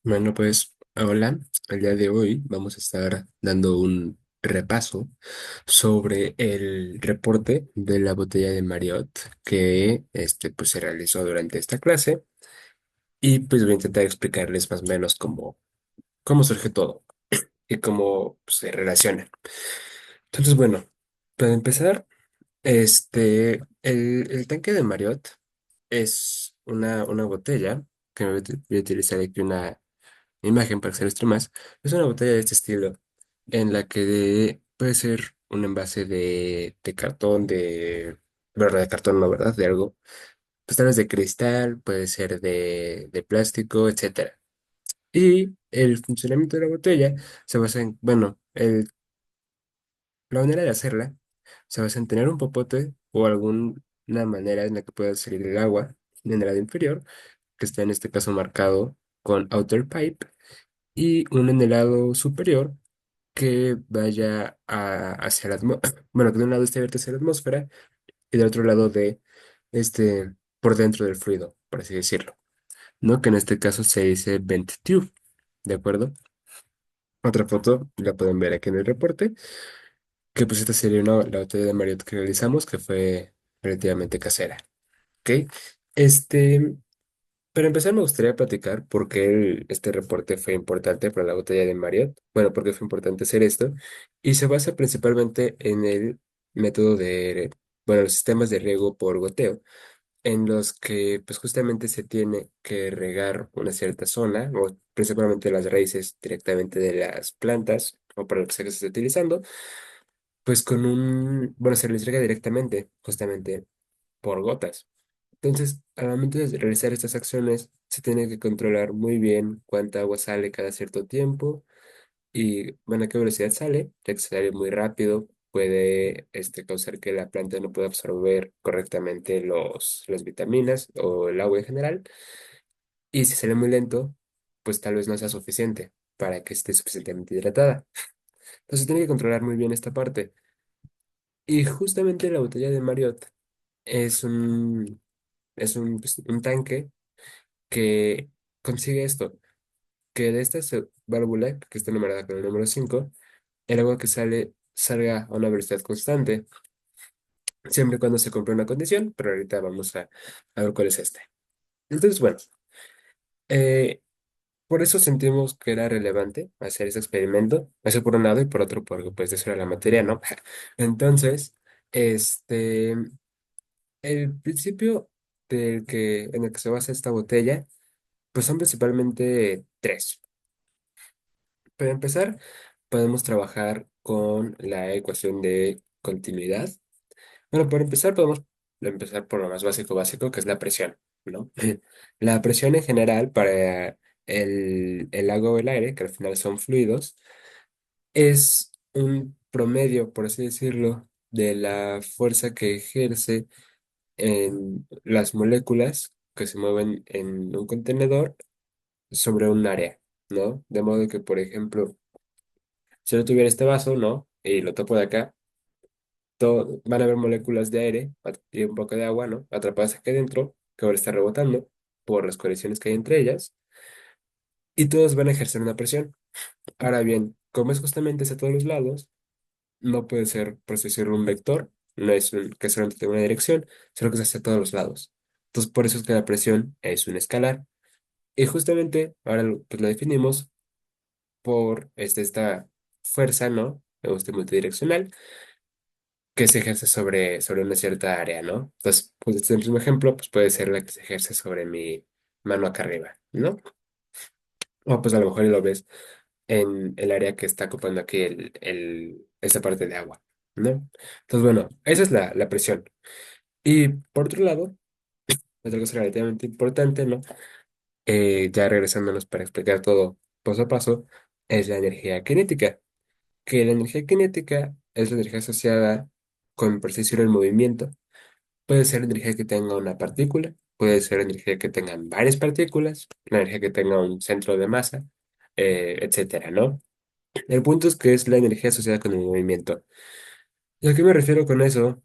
Bueno, pues hola, el día de hoy vamos a estar dando un repaso sobre el reporte de la botella de Marriott que pues, se realizó durante esta clase y pues voy a intentar explicarles más o menos cómo surge todo y cómo pues, se relaciona. Entonces, bueno, para empezar, el tanque de Marriott es una botella que voy a utilizar aquí una imagen para hacer esto más. Es una botella de este estilo, en la que puede ser un envase de cartón, bueno, de cartón no, ¿verdad? De algo, pues tal vez de cristal, puede ser de plástico, etcétera. Y el funcionamiento de la botella se basa en, bueno, la manera de hacerla se basa en tener un popote o alguna manera en la que pueda salir el agua en el lado inferior, que está en este caso marcado con outer pipe, y un en el lado superior que vaya hacia la atmósfera, bueno, que de un lado esté abierto hacia la atmósfera y del otro lado por dentro del fluido, por así decirlo, ¿no? Que en este caso se dice vent tube, ¿de acuerdo? Otra foto la pueden ver aquí en el reporte, que pues esta sería la botella de Marriott que realizamos, que fue relativamente casera, ¿ok? Este, para empezar me gustaría platicar por qué este reporte fue importante para la botella de Marriott, bueno, por qué fue importante hacer esto, y se basa principalmente en el método bueno, los sistemas de riego por goteo, en los que pues justamente se tiene que regar una cierta zona, o principalmente las raíces directamente de las plantas, o para lo que sea que se esté utilizando, pues bueno, se les riega directamente, justamente por gotas. Entonces, al momento de realizar estas acciones, se tiene que controlar muy bien cuánta agua sale cada cierto tiempo y, bueno, a qué velocidad sale, ya que si sale muy rápido puede causar que la planta no pueda absorber correctamente las vitaminas o el agua en general. Y si sale muy lento, pues tal vez no sea suficiente para que esté suficientemente hidratada. Entonces, tiene que controlar muy bien esta parte. Y justamente la botella de Marriott es un tanque que consigue esto, que de esta válvula, que está numerada con el número 5 el agua que sale salga a una velocidad constante, siempre y cuando se cumpla una condición, pero ahorita vamos a ver cuál es este. Entonces, bueno, eh, por eso sentimos que era relevante hacer ese experimento, eso por un lado y por otro porque pues de eso era la materia, ¿no? Entonces, este, el principio en el que se basa esta botella, pues son principalmente tres. Para empezar, podemos trabajar con la ecuación de continuidad. Bueno, para empezar, podemos empezar por lo más básico, que es la presión, ¿no? La presión en general para el agua o el aire, que al final son fluidos, es un promedio, por así decirlo, de la fuerza que ejerce en las moléculas que se mueven en un contenedor sobre un área, ¿no? De modo que, por ejemplo, si yo tuviera este vaso, ¿no? Y lo topo de acá, van a haber moléculas de aire y un poco de agua, ¿no? Atrapadas aquí dentro, que ahora está rebotando por las colisiones que hay entre ellas, y todos van a ejercer una presión. Ahora bien, como es justamente hacia todos los lados, no puede ser, por así decirlo, un vector, no es que solamente tenga una dirección, sino que es hacia todos los lados. Entonces, por eso es que la presión es un escalar. Y justamente ahora pues lo definimos por esta fuerza, ¿no? Multidireccional que se ejerce sobre una cierta área, ¿no? Entonces, pues este mismo ejemplo, pues puede ser la que se ejerce sobre mi mano acá arriba, ¿no? O pues a lo mejor lo ves en el área que está ocupando aquí esta parte de agua, ¿no? Entonces, bueno, esa es la presión. Y por otro lado, otra cosa relativamente importante, ¿no? Ya regresándonos para explicar todo paso a paso, es la energía cinética, que la energía cinética es la energía asociada con, por así decirlo, el movimiento. Puede ser energía que tenga una partícula, puede ser energía que tengan varias partículas, la energía que tenga un centro de masa, etcétera, ¿no? El punto es que es la energía asociada con el movimiento. ¿Y a qué me refiero con eso?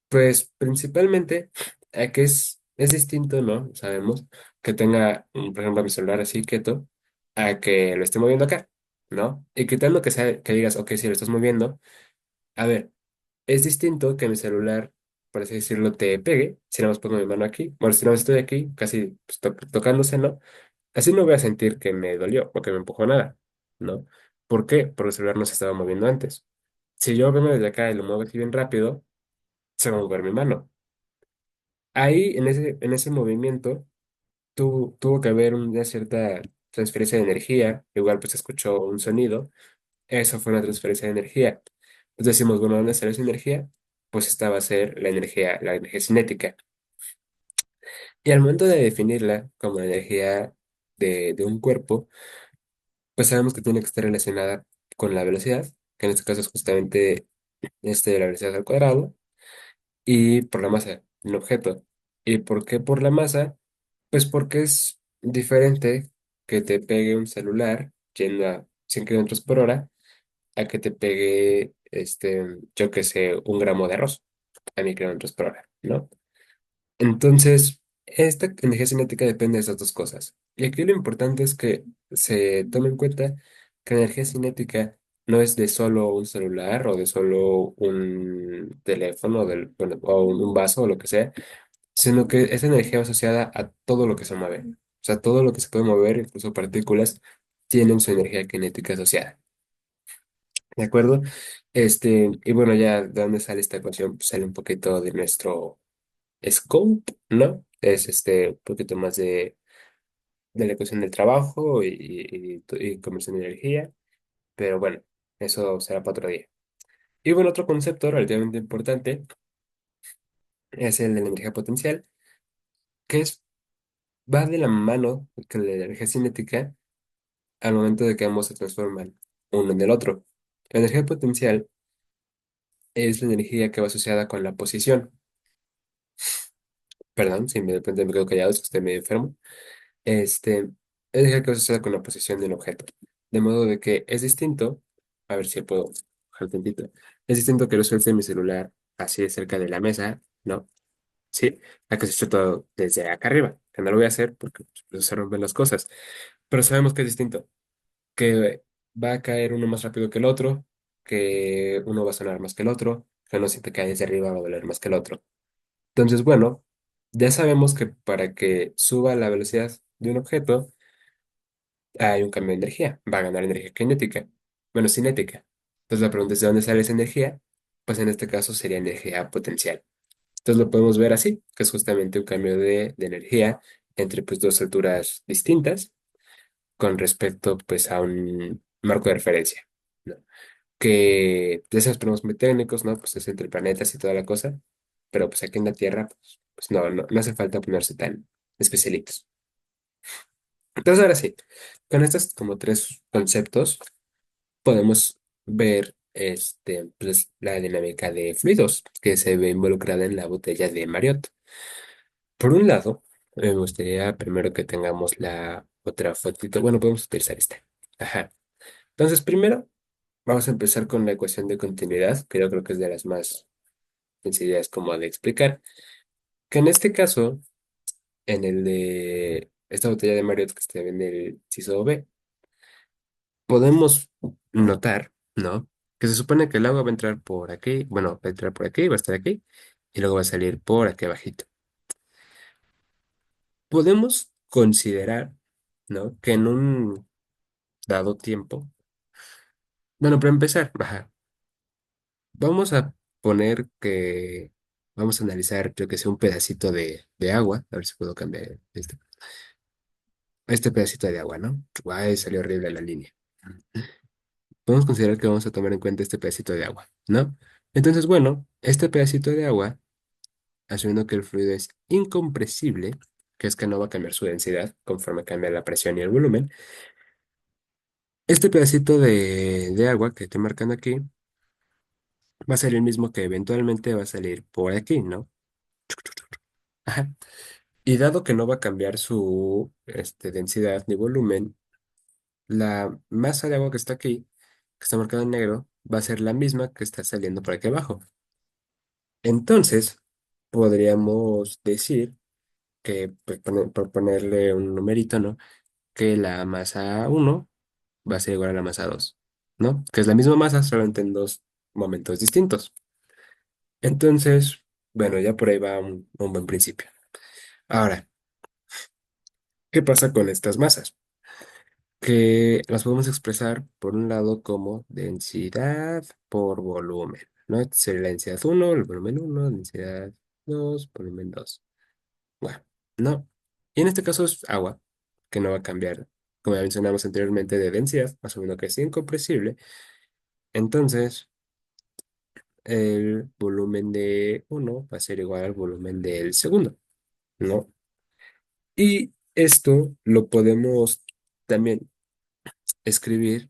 Pues principalmente a que es distinto, ¿no? Sabemos que tenga, por ejemplo, mi celular así quieto, a que lo esté moviendo acá, ¿no? Y quitando que sea, que digas, ok, si lo estás moviendo, a ver, es distinto que mi celular, por así decirlo, te pegue, si nada más pongo mi mano aquí, bueno, si nada más estoy aquí, casi pues, tocándose, ¿no? Así no voy a sentir que me dolió o que me empujó nada, ¿no? ¿Por qué? Porque el celular no se estaba moviendo antes. Si yo vengo desde acá y lo muevo aquí bien rápido, se va a mover mi mano. Ahí, en ese movimiento, tuvo que haber una cierta transferencia de energía, igual pues se escuchó un sonido, eso fue una transferencia de energía. Entonces decimos, bueno, ¿dónde sale esa energía? Pues esta va a ser la energía cinética. Y al momento de definirla como energía de un cuerpo, pues sabemos que tiene que estar relacionada con la velocidad, que en este caso es justamente la velocidad al cuadrado, y por la masa de un objeto. ¿Y por qué por la masa? Pues porque es diferente que te pegue un celular yendo a 100 kilómetros por hora a que te pegue, yo qué sé, un gramo de arroz a 1000 kilómetros por hora, ¿no? Entonces, esta energía cinética depende de esas dos cosas. Y aquí lo importante es que se tome en cuenta que la energía cinética no es de solo un celular o de solo un teléfono bueno, o un vaso o lo que sea, sino que esa energía va asociada a todo lo que se mueve. O sea, todo lo que se puede mover, incluso partículas, tienen su energía cinética asociada. ¿De acuerdo? Y bueno, ya de dónde sale esta ecuación, pues sale un poquito de nuestro scope, ¿no? Es un poquito más de la ecuación del trabajo y conversión de energía, pero bueno, eso será para otro día. Y bueno, otro concepto relativamente importante es el de la energía potencial, que va de la mano con la energía cinética al momento de que ambos se transforman uno en el otro. La energía potencial es la energía que va asociada con la posición. Perdón, si me de repente me quedo callado, es que estoy medio enfermo. Este, es dejar que suceda con la posición del objeto. De modo de que es distinto, a ver si puedo bajar tantito, es distinto que lo suelte en mi celular así de cerca de la mesa, ¿no? Sí, a que se esté todo desde acá arriba, que no lo voy a hacer porque pues, se rompen las cosas. Pero sabemos que es distinto, que va a caer uno más rápido que el otro, que uno va a sonar más que el otro, que uno si te cae desde arriba va a doler más que el otro. Entonces, bueno, ya sabemos que para que suba la velocidad de un objeto, hay un cambio de energía, va a ganar energía cinética, bueno, cinética. Entonces la pregunta es, ¿de dónde sale esa energía? Pues en este caso sería energía potencial. Entonces lo podemos ver así, que es justamente un cambio de energía entre pues dos alturas distintas con respecto pues a un marco de referencia, ¿no? Que ya sabes, ponemos muy técnicos, ¿no? Pues es entre planetas y toda la cosa, pero pues aquí en la Tierra, pues no hace falta ponerse tan especialitos. Entonces ahora sí, con estos como tres conceptos podemos ver pues, la dinámica de fluidos que se ve involucrada en la botella de Marriott. Por un lado, me gustaría primero que tengamos la otra fotito. Bueno, podemos utilizar esta. Ajá. Entonces, primero, vamos a empezar con la ecuación de continuidad, que yo creo que es de las más sencillas como de explicar. Que en este caso, en el de esta botella de Marriott que está en el inciso B, podemos notar, ¿no? Que se supone que el agua va a entrar por aquí, bueno, va a entrar por aquí, va a estar aquí, y luego va a salir por aquí abajito. Podemos considerar, ¿no? Que en un dado tiempo, bueno, para empezar, ajá, vamos a poner que, vamos a analizar, yo que sé, un pedacito de agua, a ver si puedo cambiar este pedacito de agua, ¿no? Guay, salió horrible la línea. Podemos considerar que vamos a tomar en cuenta este pedacito de agua, ¿no? Entonces, bueno, este pedacito de agua asumiendo que el fluido es incompresible, que es que no va a cambiar su densidad conforme cambia la presión y el volumen, este pedacito de agua que estoy marcando aquí va a ser el mismo que eventualmente va a salir por aquí, ¿no? Ajá. Y dado que no va a cambiar su densidad ni volumen, la masa de agua que está aquí, que está marcada en negro, va a ser la misma que está saliendo por aquí abajo. Entonces, podríamos decir que, pues, por ponerle un numerito, ¿no? que la masa uno va a ser igual a la masa 2, ¿no? Que es la misma masa, solamente en dos momentos distintos. Entonces, bueno, ya por ahí va un buen principio. Ahora, ¿qué pasa con estas masas? Que las podemos expresar por un lado como densidad por volumen, ¿no? Esta sería la densidad uno, el volumen uno, densidad 2, volumen 2. Bueno, ¿no? Y en este caso es agua, que no va a cambiar, como ya mencionamos anteriormente, de densidad, asumiendo que es incompresible. Entonces, el volumen de uno va a ser igual al volumen del segundo, ¿no? Y esto lo podemos también escribir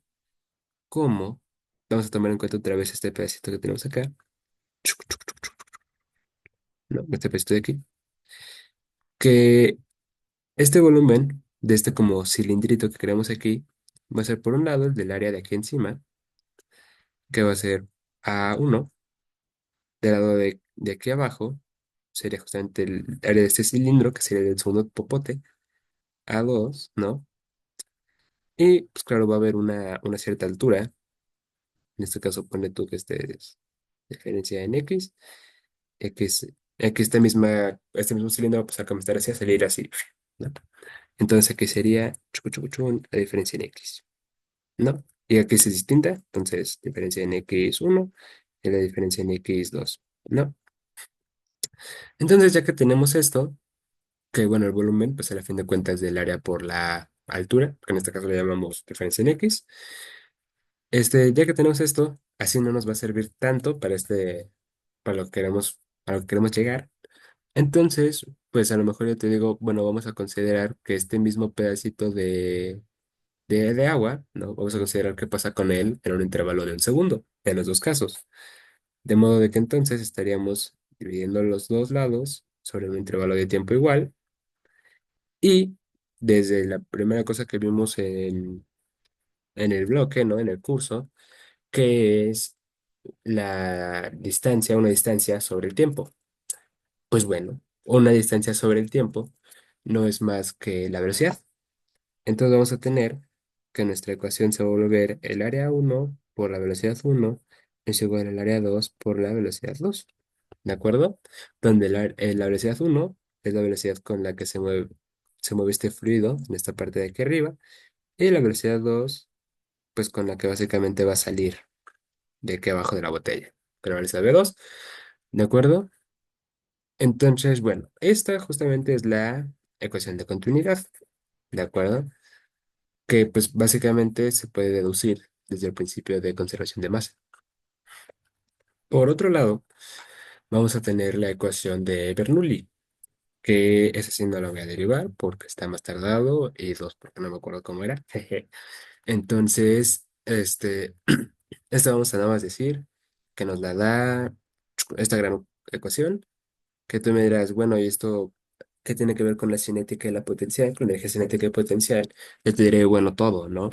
como, vamos a tomar en cuenta otra vez este pedacito que tenemos acá, ¿no? Este pedacito de aquí, que este volumen de este como cilindrito que creamos aquí va a ser por un lado el del área de aquí encima, que va a ser A1, del lado de aquí abajo, sería justamente el área de este cilindro, que sería el segundo popote, A2, ¿no? Y pues claro, va a haber una cierta altura, en este caso pone tú que este es diferencia en X, X, X este mismo cilindro va a pasar a comenzar así, a salir así, ¿no? Entonces aquí sería chucu, la diferencia en X, ¿no? Y aquí es distinta, entonces diferencia en X1 y la diferencia en X2, ¿no? Entonces ya que tenemos esto, que bueno, el volumen, pues a la fin de cuentas del área por la altura, que en este caso le llamamos diferencia en X. Ya que tenemos esto, así no nos va a servir tanto para para lo que para lo que queremos llegar. Entonces, pues a lo mejor yo te digo, bueno, vamos a considerar que este mismo pedacito de agua, ¿no? Vamos a considerar qué pasa con él en un intervalo de un segundo, en los dos casos. De modo de que entonces estaríamos dividiendo los dos lados sobre un intervalo de tiempo igual. Y desde la primera cosa que vimos en el bloque, ¿no? En el curso, que es la distancia, una distancia sobre el tiempo. Pues bueno, una distancia sobre el tiempo no es más que la velocidad. Entonces vamos a tener que nuestra ecuación se va a volver el área uno por la velocidad uno es igual al área 2 por la velocidad 2. ¿De acuerdo? Donde la velocidad uno es la velocidad con la que se mueve este fluido en esta parte de aquí arriba. Y la velocidad 2 pues con la que básicamente va a salir de aquí abajo de la botella. Que la velocidad V2. ¿De acuerdo? Entonces, bueno, esta justamente es la ecuación de continuidad. ¿De acuerdo? Que pues básicamente se puede deducir desde el principio de conservación de masa. Por otro lado, vamos a tener la ecuación de Bernoulli, que esa sí no la voy a derivar porque está más tardado y dos porque no me acuerdo cómo era. Jeje. Entonces, esta vamos a nada más decir que nos la da esta gran ecuación, que tú me dirás, bueno, ¿y esto qué tiene que ver con la cinética y la potencial, con la energía cinética y potencial? Yo te diré, bueno, todo, ¿no?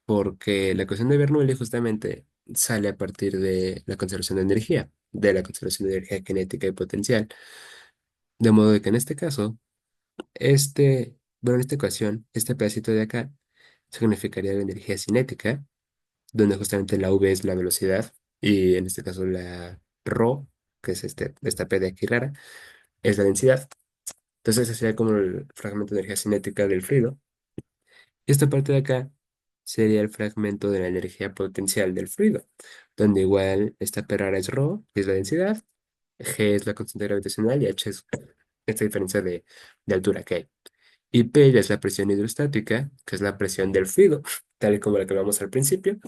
Porque la ecuación de Bernoulli justamente sale a partir de la conservación de energía, de la conservación de energía cinética y potencial. De modo de que en este caso, bueno, en esta ecuación, este pedacito de acá significaría la energía cinética, donde justamente la V es la velocidad y en este caso la ρ, que es esta P de aquí rara, es la densidad. Entonces ese sería como el fragmento de energía cinética del fluido. Y esta parte de acá sería el fragmento de la energía potencial del fluido, donde igual esta P rara es ρ, que es la densidad, G es la constante gravitacional y H es esta diferencia de altura que hay. Y P ya es la presión hidrostática, que es la presión del fluido, tal y como la que hablamos al principio,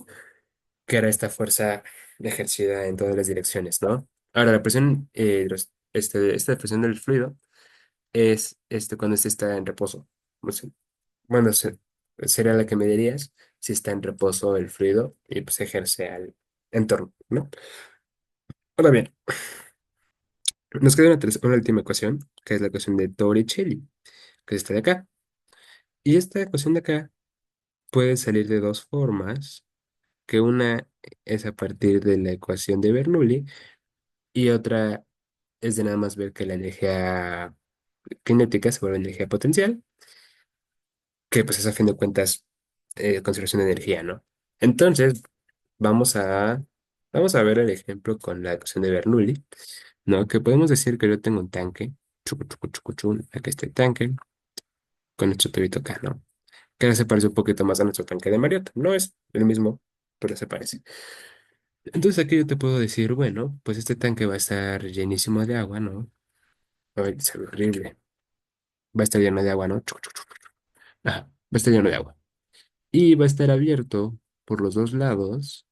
que era esta fuerza ejercida en todas las direcciones, ¿no? Ahora, la presión, esta presión del fluido es cuando este está en reposo. O sea, bueno, sería la que me dirías si está en reposo el fluido y pues ejerce al entorno, ¿no? Ahora bien, nos queda una última ecuación, que es la ecuación de Torricelli, que es esta de acá. Y esta ecuación de acá puede salir de dos formas, que una es a partir de la ecuación de Bernoulli y otra es de nada más ver que la energía cinética se vuelve energía potencial, que pues es a fin de cuentas conservación de energía, ¿no? Entonces, vamos a, vamos a ver el ejemplo con la ecuación de Bernoulli, ¿no? Que podemos decir que yo tengo un tanque, chucu, chucu, chucu, chun, aquí está el tanque, con nuestro tubito acá, ¿no? Que ahora se parece un poquito más a nuestro tanque de Mariota. No es el mismo, pero se parece. Entonces aquí yo te puedo decir, bueno, pues este tanque va a estar llenísimo de agua, ¿no? Ay, se ve horrible. Va a estar lleno de agua, ¿no? Chuc, chuc, chuc. Ajá, va a estar lleno de agua. Y va a estar abierto por los dos lados,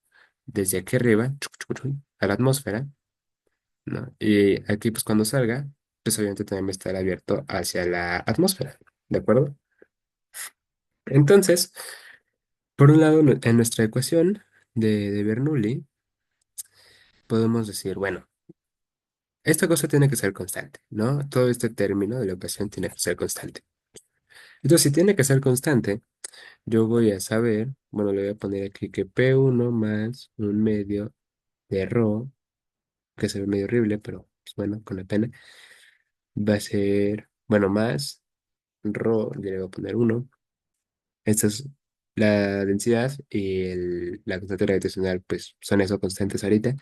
desde aquí arriba, chuc, chuc, chuc, a la atmósfera, ¿no? Y aquí, pues cuando salga, pues obviamente también va a estar abierto hacia la atmósfera, ¿de acuerdo? Entonces, por un lado, en nuestra ecuación de Bernoulli, podemos decir, bueno, esta cosa tiene que ser constante, ¿no? Todo este término de la ecuación tiene que ser constante. Entonces, si tiene que ser constante, yo voy a saber, bueno, le voy a poner aquí que P1 más un medio de ρ, que se ve medio horrible, pero pues, bueno, con la pena, va a ser, bueno, más ρ, yo le voy a poner uno. Esta es la densidad y la constante gravitacional, pues son eso constantes ahorita.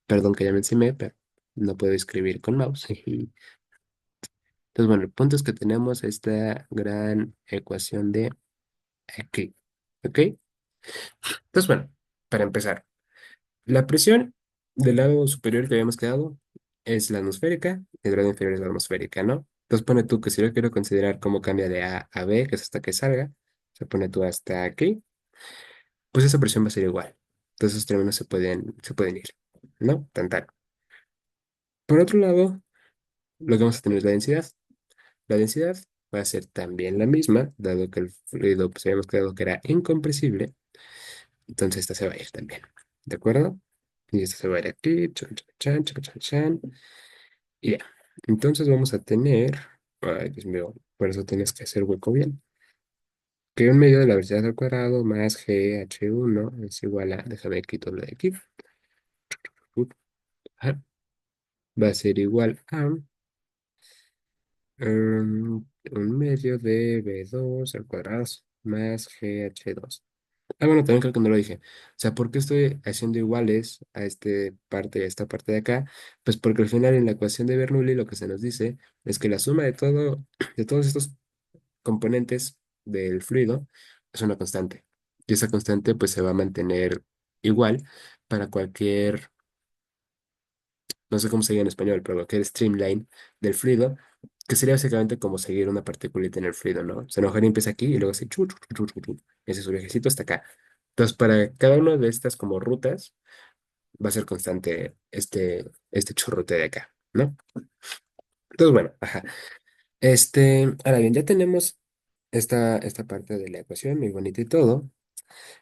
Perdón que ya me encimé, pero no puedo escribir con mouse. Entonces, bueno, el punto es que tenemos esta gran ecuación de aquí. ¿Ok? Entonces, bueno, para empezar, la presión del lado superior que habíamos quedado es la atmosférica, y el lado inferior es la atmosférica, ¿no? Entonces, pone tú que si yo quiero considerar cómo cambia de A a B, que es hasta que salga, se pone tú hasta aquí, pues esa presión va a ser igual. Entonces, esos términos se pueden ir, ¿no? Tan, tan. Por otro lado, lo que vamos a tener es la densidad. La densidad va a ser también la misma, dado que el fluido, pues habíamos quedado que era incompresible. Entonces esta se va a ir también. ¿De acuerdo? Y esta se va a ir aquí. Chan, chan, chan, chan, chan, chan. Y ya. Entonces vamos a tener. Ay, Dios mío. Por eso tienes que hacer hueco bien. Que un medio de la velocidad al cuadrado más GH1 es igual a. Déjame quito lo de aquí. Ajá. Va a ser igual a. Un medio de B2 al cuadrado más GH2. Ah, bueno, también creo que no lo dije. O sea, ¿por qué estoy haciendo iguales a esta parte de acá? Pues porque al final en la ecuación de Bernoulli lo que se nos dice es que la suma de todos estos componentes del fluido es una constante. Y esa constante pues se va a mantener igual para cualquier, no sé cómo se diga en español, pero cualquier streamline del fluido, que sería básicamente como seguir una particulita en el fluido, ¿no? O sea, a lo mejor empieza aquí y luego así, chu, chu, chu, chu, chu, chu, y hace su viajecito hasta acá. Entonces, para cada una de estas como rutas, va a ser constante este chorrote de acá, ¿no? Entonces, bueno, ajá. Ahora bien, ya tenemos esta parte de la ecuación, muy bonita y todo.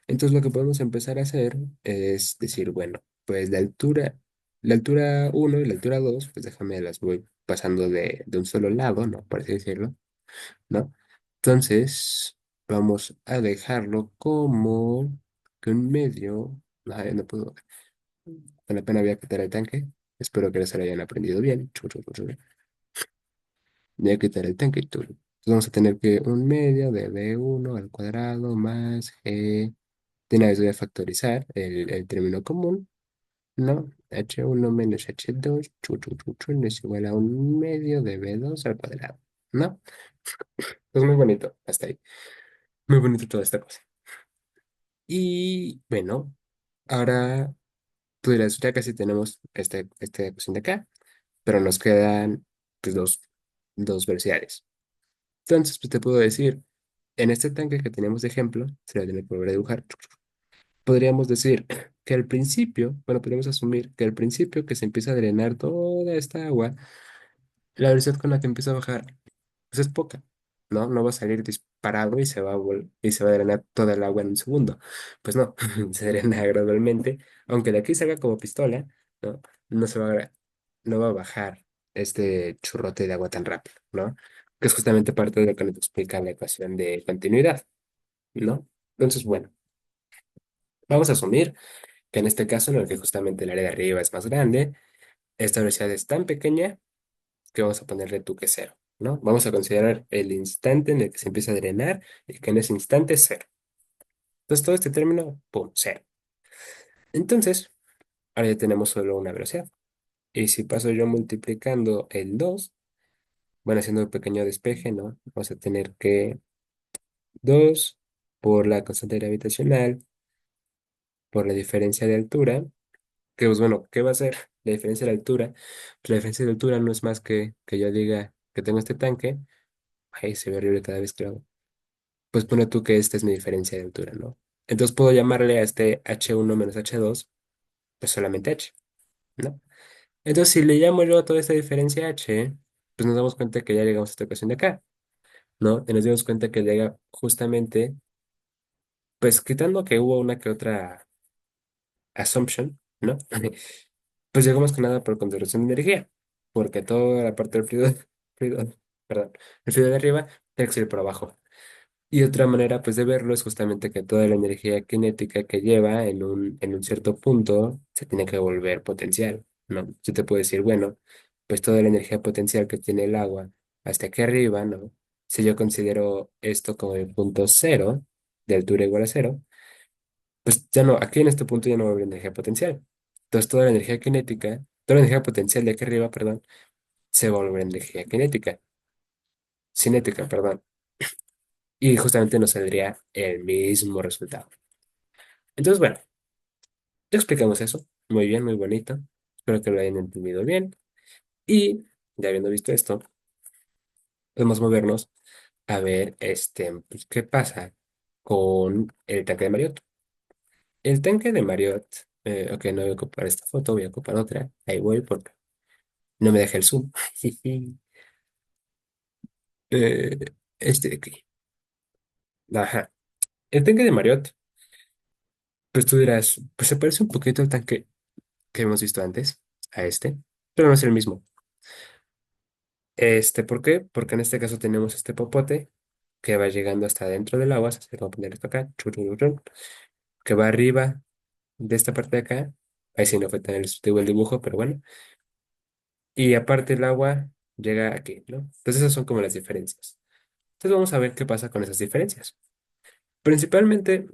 Entonces, lo que podemos empezar a hacer es decir, bueno, pues la altura uno y la altura 2 pues déjame las voy pasando de un solo lado, ¿no? Por así decirlo, ¿no? Entonces, vamos a dejarlo como que un medio, ay, no puedo, con la pena voy a quitar el tanque. Espero que se lo hayan aprendido bien. Chu, chu, chu, chu. Voy a quitar el tanque. Chu. Entonces vamos a tener que un medio de B1 al cuadrado más G. De una vez voy a factorizar el término común, ¿no? H1 menos H2, chu, chu, chu, chu, no es igual a un medio de B2 al cuadrado, ¿no? Es muy bonito, hasta ahí. Muy bonito toda esta cosa. Y bueno, ahora tú dirás, ya casi tenemos esta ecuación de acá, pero nos quedan pues, dos velocidades. Entonces, pues te puedo decir, en este tanque que tenemos de ejemplo, se lo tiene que volver a dibujar, podríamos decir que al principio, bueno, podríamos asumir que al principio que se empieza a drenar toda esta agua, la velocidad con la que empieza a bajar, pues es poca, ¿no? No va a salir disparado y se va a drenar toda el agua en un segundo. Pues no, se drena gradualmente, aunque de aquí salga como pistola, ¿no? No se va a, no va a bajar este churrote de agua tan rápido, ¿no? Que es justamente parte de lo que nos explica la ecuación de continuidad, ¿no? Entonces, bueno, vamos a asumir que en este caso, en el que justamente el área de arriba es más grande, esta velocidad es tan pequeña que vamos a ponerle tú que cero. ¿no? Vamos a considerar el instante en el que se empieza a drenar y que en ese instante es cero. Entonces todo este término, pum, cero. Entonces, ahora ya tenemos solo una velocidad. Y si paso yo multiplicando el 2, bueno, haciendo un pequeño despeje, ¿no? Vamos a tener que 2 por la constante gravitacional, por la diferencia de altura, que pues bueno, ¿qué va a ser la diferencia de altura? Pues la diferencia de altura no es más que yo diga que tengo este tanque, ay, se ve horrible cada vez que lo hago. Pues pone tú que esta es mi diferencia de altura, ¿no? Entonces puedo llamarle a este H1 menos H2, pues solamente H, ¿no? Entonces si le llamo yo a toda esta diferencia H, pues nos damos cuenta que ya llegamos a esta ecuación de acá, ¿no? Y nos dimos cuenta que llega justamente, pues quitando que hubo una que otra assumption, ¿no? Pues llegó más que nada por conservación de energía, porque toda la parte del fluido, fluido, perdón, el fluido de arriba tiene que salir por abajo. Y otra manera, pues, de verlo es justamente que toda la energía cinética que lleva en un cierto punto se tiene que volver potencial, ¿no? Yo te puedo decir, bueno, pues toda la energía potencial que tiene el agua hasta aquí arriba, ¿no? Si yo considero esto como el punto cero, de altura igual a cero, pues ya no, aquí en este punto ya no va a haber energía potencial. Entonces toda la energía cinética, toda la energía potencial de aquí arriba, perdón, se va a volver energía cinética, perdón. Y justamente nos saldría el mismo resultado. Entonces, bueno, ya explicamos eso. Muy bien, muy bonito. Espero que lo hayan entendido bien. Y ya habiendo visto esto, podemos movernos a ver pues, qué pasa con el tanque de Marriott. El tanque de Marriott, ok, no voy a ocupar esta foto, voy a ocupar otra. Ahí voy porque no me deja el zoom. Eh, este de aquí. Ajá. El tanque de Marriott, pues tú dirás, pues se parece un poquito al tanque que hemos visto antes, a este, pero no es el mismo. ¿Por qué? Porque en este caso tenemos este popote que va llegando hasta dentro del agua, así que vamos a poner esto acá, chun, chun, chun, chun, que va arriba de esta parte de acá. Ahí sí no fue tan ilustrativo el dibujo, pero bueno. Y aparte el agua llega aquí, ¿no? Entonces esas son como las diferencias. Entonces vamos a ver qué pasa con esas diferencias. Principalmente,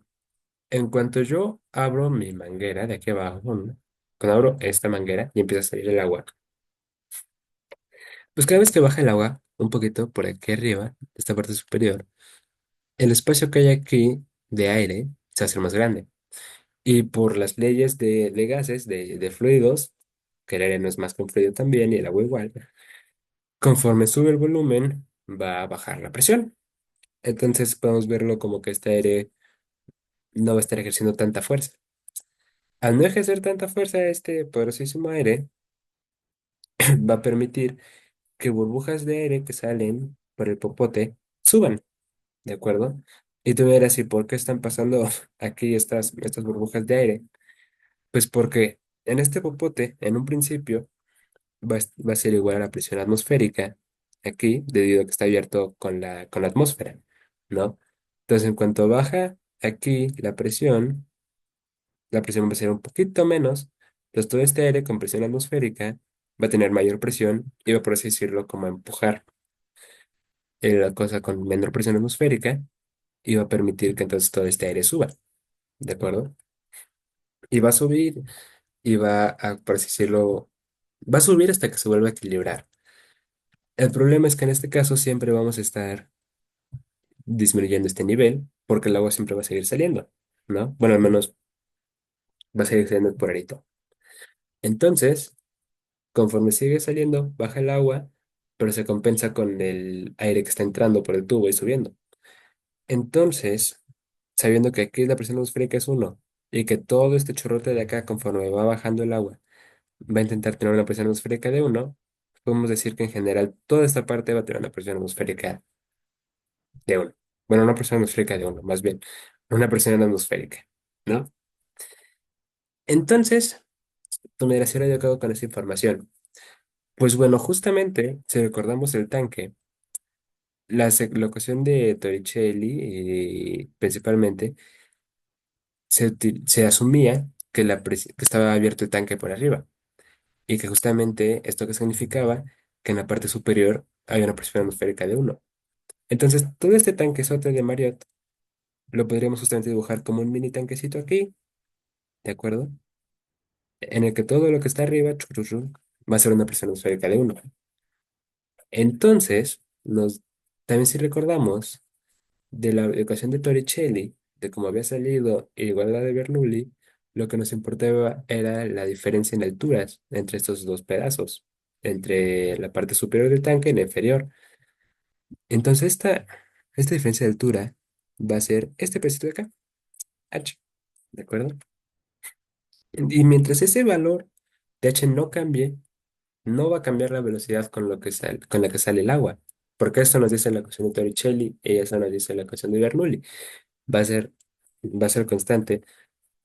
en cuanto yo abro mi manguera de aquí abajo, ¿no? Cuando abro esta manguera y empieza a salir el agua, pues cada vez que baja el agua, un poquito por aquí arriba, esta parte superior, el espacio que hay aquí de aire se hace más grande. Y por las leyes de gases, de fluidos, que el aire no es más que un fluido también y el agua igual, conforme sube el volumen, va a bajar la presión. Entonces podemos verlo como que este aire no va a estar ejerciendo tanta fuerza. Al no ejercer tanta fuerza, este poderosísimo aire va a permitir que burbujas de aire que salen por el popote suban, ¿de acuerdo? Y tú me dirás, ¿y por qué están pasando aquí estas burbujas de aire? Pues porque en este popote, en un principio, va a ser igual a la presión atmosférica aquí, debido a que está abierto con la atmósfera, ¿no? Entonces, en cuanto baja aquí la presión va a ser un poquito menos. Entonces, todo este aire con presión atmosférica va a tener mayor presión y va, por así decirlo, como a empujar la cosa con menor presión atmosférica y va a permitir que entonces todo este aire suba, ¿de acuerdo? Y va a subir y va a, por así decirlo, va a subir hasta que se vuelva a equilibrar. El problema es que en este caso siempre vamos a estar disminuyendo este nivel porque el agua siempre va a seguir saliendo, ¿no? Bueno, al menos va a seguir saliendo por ahorita. Entonces, conforme sigue saliendo, baja el agua, pero se compensa con el aire que está entrando por el tubo y subiendo. Entonces, sabiendo que aquí la presión atmosférica es uno y que todo este chorrote de acá, conforme va bajando el agua, va a intentar tener una presión atmosférica de uno, podemos decir que en general toda esta parte va a tener una presión atmosférica de uno. Bueno, una presión atmosférica de uno, más bien, una presión atmosférica, ¿no? Entonces, tú me dirás, ¿y ahora yo qué hago con esa información? Pues bueno, justamente, si recordamos el tanque, la ecuación de Torricelli, principalmente, se asumía que, que estaba abierto el tanque por arriba y que justamente esto que significaba que en la parte superior hay una presión atmosférica de uno. Entonces, todo este tanquezote de Marriott lo podríamos justamente dibujar como un mini tanquecito aquí, ¿de acuerdo? En el que todo lo que está arriba va a ser una presión atmosférica de uno. Entonces, también si recordamos de la ecuación de Torricelli, de cómo había salido igual a la de Bernoulli, lo que nos importaba era la diferencia en alturas entre estos dos pedazos, entre la parte superior del tanque y la inferior. Entonces, esta diferencia de altura va a ser este pedacito de acá, h, ¿de acuerdo? Y mientras ese valor de h no cambie, no va a cambiar la velocidad con la que sale el agua, porque esto nos dice la ecuación de Torricelli y eso nos dice la ecuación de Bernoulli. Va a ser, va a ser constante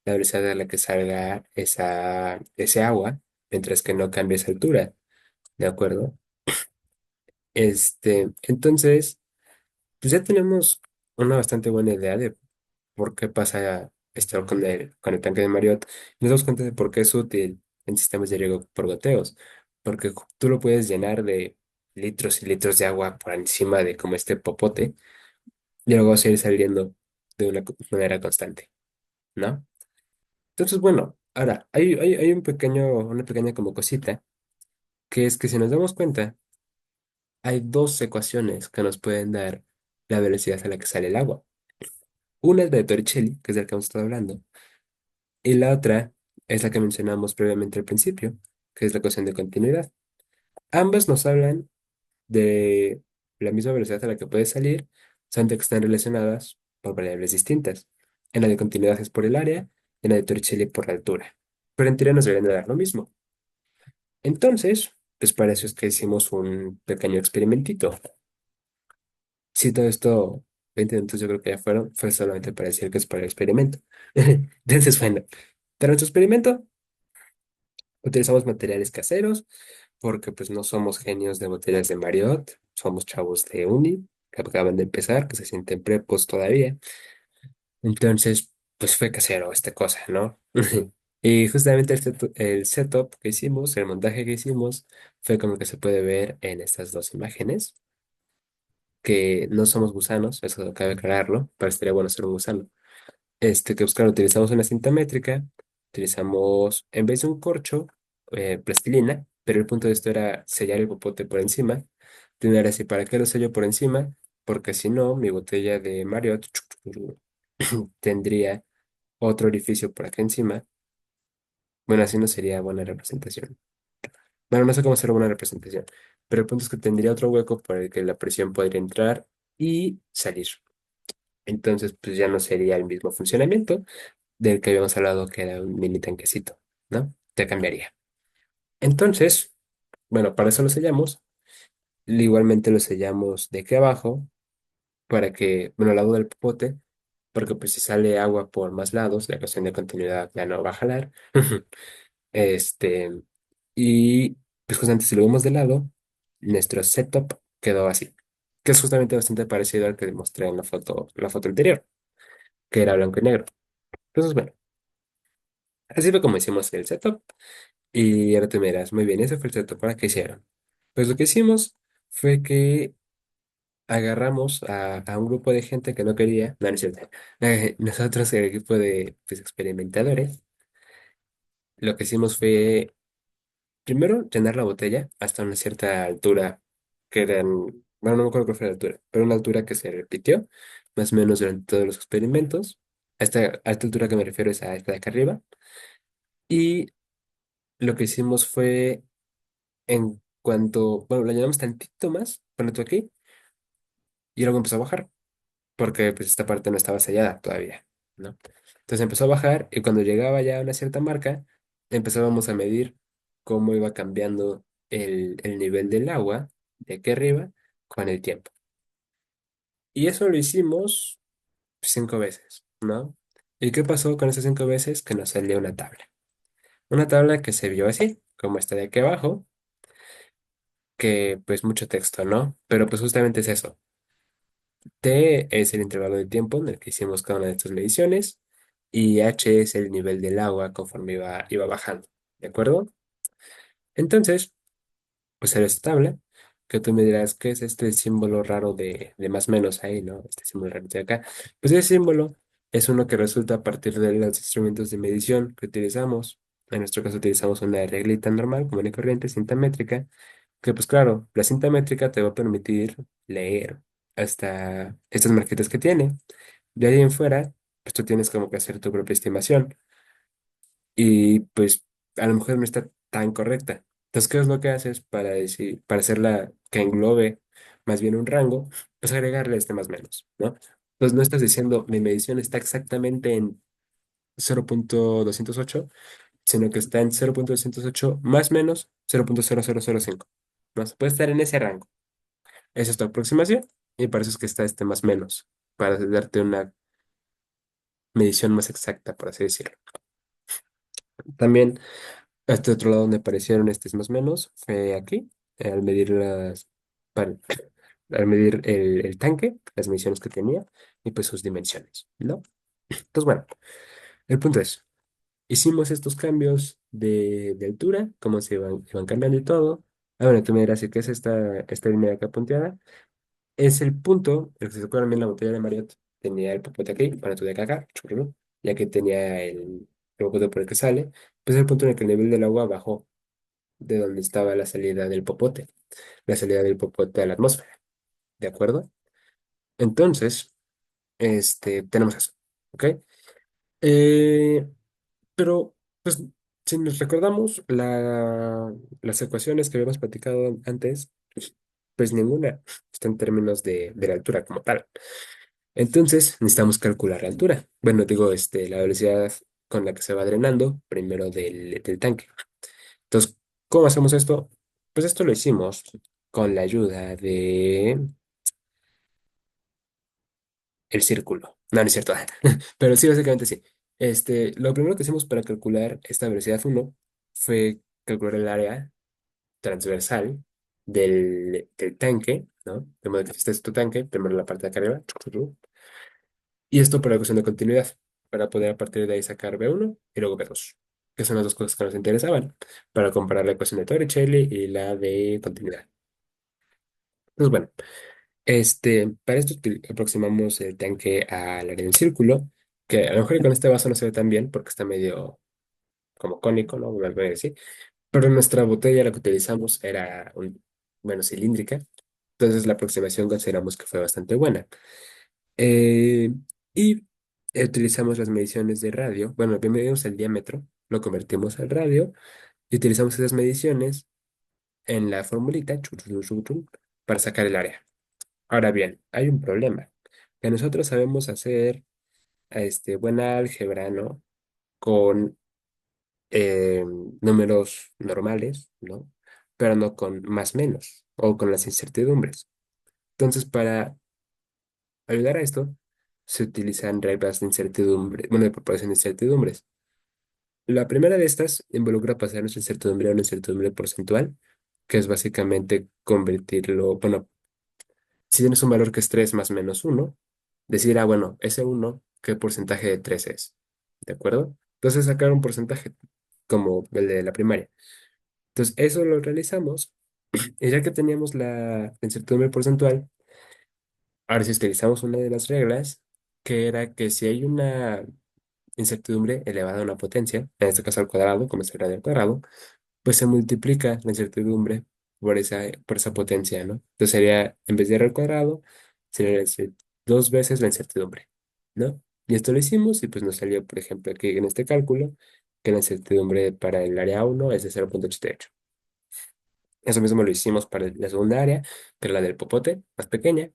la velocidad a la que salga ese agua, mientras que no cambie esa altura, ¿de acuerdo? Entonces, pues ya tenemos una bastante buena idea de por qué pasa esto con el tanque de Marriott. Nos damos cuenta de por qué es útil en sistemas de riego por goteos, porque tú lo puedes llenar de litros y litros de agua por encima de como este popote, y luego va a seguir saliendo de una manera constante, ¿no? Entonces, bueno, ahora, hay una pequeña como cosita, que es que si nos damos cuenta, hay dos ecuaciones que nos pueden dar la velocidad a la que sale el agua. Una es la de Torricelli, que es de la que hemos estado hablando, y la otra es la que mencionamos previamente al principio, que es la ecuación de continuidad. Ambas nos hablan de la misma velocidad a la que puede salir, son que están relacionadas por variables distintas. En la de continuidad es por el área, en la de Torricelli por la altura. Pero en teoría nos deberían de dar lo mismo. Entonces, pues para eso es que hicimos un pequeño experimentito. Si todo esto, 20 minutos yo creo que ya fueron, fue solamente para decir que es para el experimento. Entonces, bueno, para nuestro experimento utilizamos materiales caseros, porque pues no somos genios de botellas de Marriott, somos chavos de uni, que acaban de empezar, que se sienten prepos todavía. Entonces, pues fue casero esta cosa, ¿no? Y justamente el setup que hicimos, el montaje que hicimos, fue como que se puede ver en estas dos imágenes, que no somos gusanos, eso cabe aclararlo, pero estaría bueno ser un gusano. Que pues claro, utilizamos una cinta métrica, utilizamos, en vez de un corcho, plastilina, pero el punto de esto era sellar el popote por encima. Primero así, ¿para qué lo sello por encima? Porque si no, mi botella de Marriott tendría otro orificio por acá encima. Bueno, así no sería buena representación. Bueno, no sé cómo hacer buena representación, pero el punto es que tendría otro hueco por el que la presión podría entrar y salir. Entonces, pues ya no sería el mismo funcionamiento del que habíamos hablado, que era un mini tanquecito, ¿no? Ya cambiaría. Entonces, bueno, para eso lo sellamos. Igualmente lo sellamos de aquí abajo para que, bueno, al lado del popote, porque pues si sale agua por más lados, la ecuación de continuidad ya no va a jalar. Este, y pues justamente si lo vemos de lado, nuestro setup quedó así, que es justamente bastante parecido al que mostré en la foto anterior, que era blanco y negro. Entonces, bueno, así fue como hicimos el setup. Y ahora te miras, muy bien, ese fue el setup. ¿Para qué hicieron? Pues lo que hicimos fue que agarramos a un grupo de gente que no quería, no, no es cierto. Nosotros, el equipo de pues, experimentadores, lo que hicimos fue primero llenar la botella hasta una cierta altura, que eran, bueno, no me acuerdo cuál fue la altura, pero una altura que se repitió más o menos durante todos los experimentos. A esta altura que me refiero es a esta de acá arriba. Y lo que hicimos fue, en cuanto, bueno, la llenamos tantito más, ponle tú aquí, y luego empezó a bajar, porque pues esta parte no estaba sellada todavía, ¿no? Entonces empezó a bajar y cuando llegaba ya a una cierta marca, empezábamos a medir cómo iba cambiando el nivel del agua de aquí arriba con el tiempo. Y eso lo hicimos 5 veces, ¿no? ¿Y qué pasó con esas 5 veces? Que nos salió una tabla. Una tabla que se vio así, como esta de aquí abajo, que pues mucho texto, ¿no? Pero pues justamente es eso. T es el intervalo de tiempo en el que hicimos cada una de estas mediciones y H es el nivel del agua conforme iba bajando, ¿de acuerdo? Entonces, pues salió esta tabla que tú me dirás, ¿qué es este símbolo raro de más menos ahí, ¿no? Este símbolo raro de acá. Pues ese símbolo es uno que resulta a partir de los instrumentos de medición que utilizamos. En nuestro caso utilizamos una reglita normal, común y corriente, cinta métrica, que pues claro, la cinta métrica te va a permitir leer hasta estas marquitas que tiene. De ahí en fuera, pues tú tienes como que hacer tu propia estimación y pues a lo mejor no está tan correcta. Entonces, ¿qué es lo que haces para decir, para hacerla que englobe más bien un rango? Pues agregarle este más menos, ¿no? Entonces no estás diciendo mi medición está exactamente en 0.208, sino que está en 0.208 más menos 0.0005. ¿No? Puede estar en ese rango. Esa es tu aproximación y para eso es que está este más menos, para darte una medición más exacta, por así decirlo. También este otro lado donde aparecieron estos más menos fue aquí, al medir para- al medir el tanque, las mediciones que tenía y pues sus dimensiones, ¿no? Entonces, bueno, el punto es, hicimos estos cambios de altura, cómo se iban cambiando y todo. Ah, bueno, tú me dirás, ¿y qué es esta línea de acá punteada? Es el punto, el que se acuerdan bien la botella de Marriott, tenía el popote aquí, para tu de acá, churro, ya que tenía el popote por el que sale, pues es el punto en el que el nivel del agua bajó de donde estaba la salida del popote, la salida del popote a la atmósfera, ¿de acuerdo? Entonces, tenemos eso, ¿ok? Eh, pero, pues, si nos recordamos las ecuaciones que habíamos platicado antes, pues ninguna está en términos de la altura como tal. Entonces, necesitamos calcular la altura. Bueno, digo, la velocidad con la que se va drenando primero del tanque. Entonces, ¿cómo hacemos esto? Pues esto lo hicimos con la ayuda de el círculo. No, no es cierto. Pero sí, básicamente sí. Lo primero que hicimos para calcular esta velocidad uno fue calcular el área transversal del tanque, ¿no? De modo que este es tu tanque, primero la parte de acá arriba. Y esto por la ecuación de continuidad, para poder a partir de ahí sacar B1 y luego B2, que son las dos cosas que nos interesaban, para comparar la ecuación de Torricelli y la de continuidad. Entonces, bueno, para esto aproximamos el tanque al área del círculo, que a lo mejor con este vaso no se ve tan bien porque está medio como cónico, ¿no? Algo así. Pero nuestra botella, la que utilizamos, era, bueno, cilíndrica. Entonces la aproximación consideramos que fue bastante buena. Eh, y utilizamos las mediciones de radio. Bueno, primero medimos el diámetro, lo convertimos al radio y utilizamos esas mediciones en la formulita para sacar el área. Ahora bien, hay un problema, que nosotros sabemos hacer buena álgebra, ¿no? Con eh, números normales, ¿no? Pero no con más menos o con las incertidumbres. Entonces, para ayudar a esto, se utilizan reglas de incertidumbre, bueno, de propagación de incertidumbres. La primera de estas involucra pasar nuestra incertidumbre a una incertidumbre porcentual, que es básicamente convertirlo, bueno, si tienes un valor que es 3 más menos uno, decir, ah, bueno, ese uno, ¿qué porcentaje de 3 es? ¿De acuerdo? Entonces sacar un porcentaje como el de la primaria. Entonces eso lo realizamos y ya que teníamos la incertidumbre porcentual, ahora si utilizamos una de las reglas, que era que si hay una incertidumbre elevada a una potencia, en este caso al cuadrado, como es el radio al cuadrado, pues se multiplica la incertidumbre por esa potencia, ¿no? Entonces sería, en vez de r al cuadrado, sería dos veces la incertidumbre, ¿no? Y esto lo hicimos y pues nos salió, por ejemplo, aquí en este cálculo, que la incertidumbre para el área uno es de 0.88. Eso mismo lo hicimos para la segunda área, que era la del popote, más pequeña,